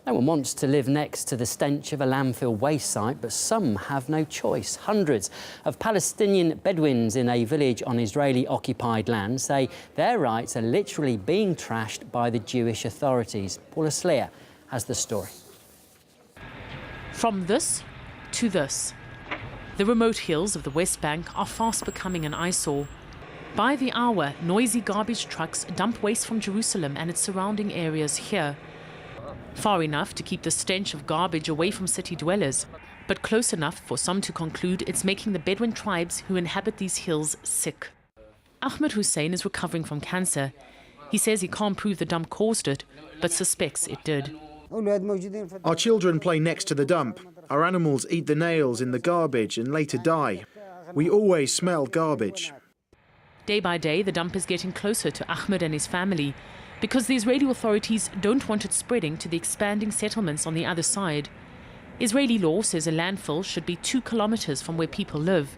No one wants to live next to the stench of a landfill waste site, but some have no choice. Hundreds of Palestinian Bedouins in a village on Israeli-occupied land say their rights are literally being trashed by the Jewish authorities. Paula Slier has the story. From this to this. The remote hills of the West Bank are fast becoming an eyesore. By the hour, noisy garbage trucks dump waste from Jerusalem and its surrounding areas here. Far enough to keep the stench of garbage away from city dwellers, but close enough for some to conclude it's making the Bedouin tribes who inhabit these hills sick. Ahmed Hussein is recovering from cancer. He says he can't prove the dump caused it, but suspects it did. Our children play next to the dump. Our animals eat the nails in the garbage and later die. We always smell garbage. Day by day, the dump is getting closer to Ahmed and his family because the Israeli authorities don't want it spreading to the expanding settlements on the other side. Israeli law says a landfill should be 2 kilometers from where people live.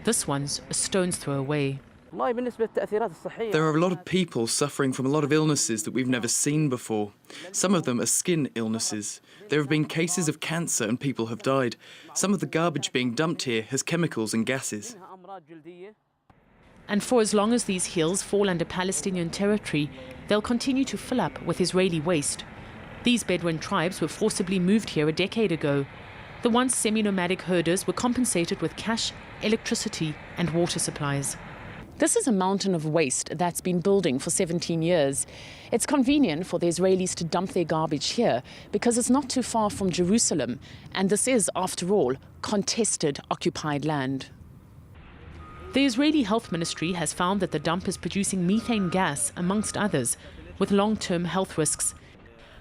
This one's a stone's throw away. There are a lot of people suffering from a lot of illnesses that we've never seen before. Some of them are skin illnesses. There have been cases of cancer and people have died. Some of the garbage being dumped here has chemicals and gases. And for as long as these hills fall under Palestinian territory, they'll continue to fill up with Israeli waste. These Bedouin tribes were forcibly moved here a decade ago. The once semi-nomadic herders were compensated with cash, electricity and water supplies. This is a mountain of waste that's been building for 17 years. It's convenient for the Israelis to dump their garbage here because it's not too far from Jerusalem, and this is, after all, contested, occupied land. The Israeli Health Ministry has found that the dump is producing methane gas, amongst others, with long-term health risks.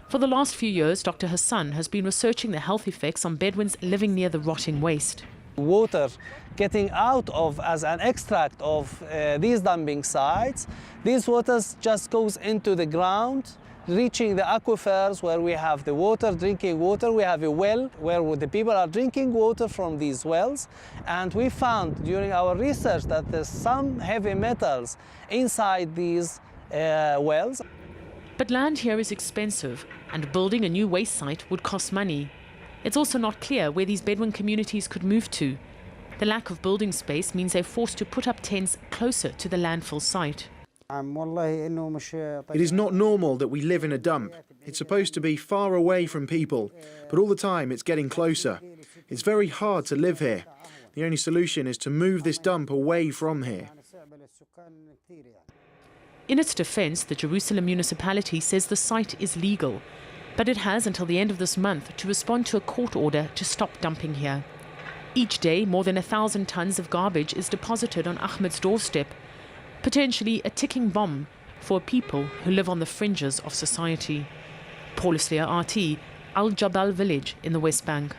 For the last few years, Dr. Hassan has been researching the health effects on Bedouins living near the rotting waste. Water getting out of as an extract of these dumping sites, these waters just goes into the ground, reaching the aquifers where we have the water, drinking water. We have a well where the people are drinking water from these wells. And we found during our research that there's some heavy metals inside these wells. But land here is expensive, and building a new waste site would cost money. It's also not clear where these Bedouin communities could move to. The lack of building space means they're forced to put up tents closer to the landfill site. It is not normal that we live in a dump. It's supposed to be far away from people, but all the time it's getting closer. It's very hard to live here. The only solution is to move this dump away from here. In its defense, the Jerusalem municipality says the site is legal, but it has until the end of this month to respond to a court order to stop dumping here. Each day, more than 1,000 tons of garbage is deposited on Ahmed's doorstep, potentially a ticking bomb for people who live on the fringes of society. Paula Slier, RT, Al Jabal village in the West Bank.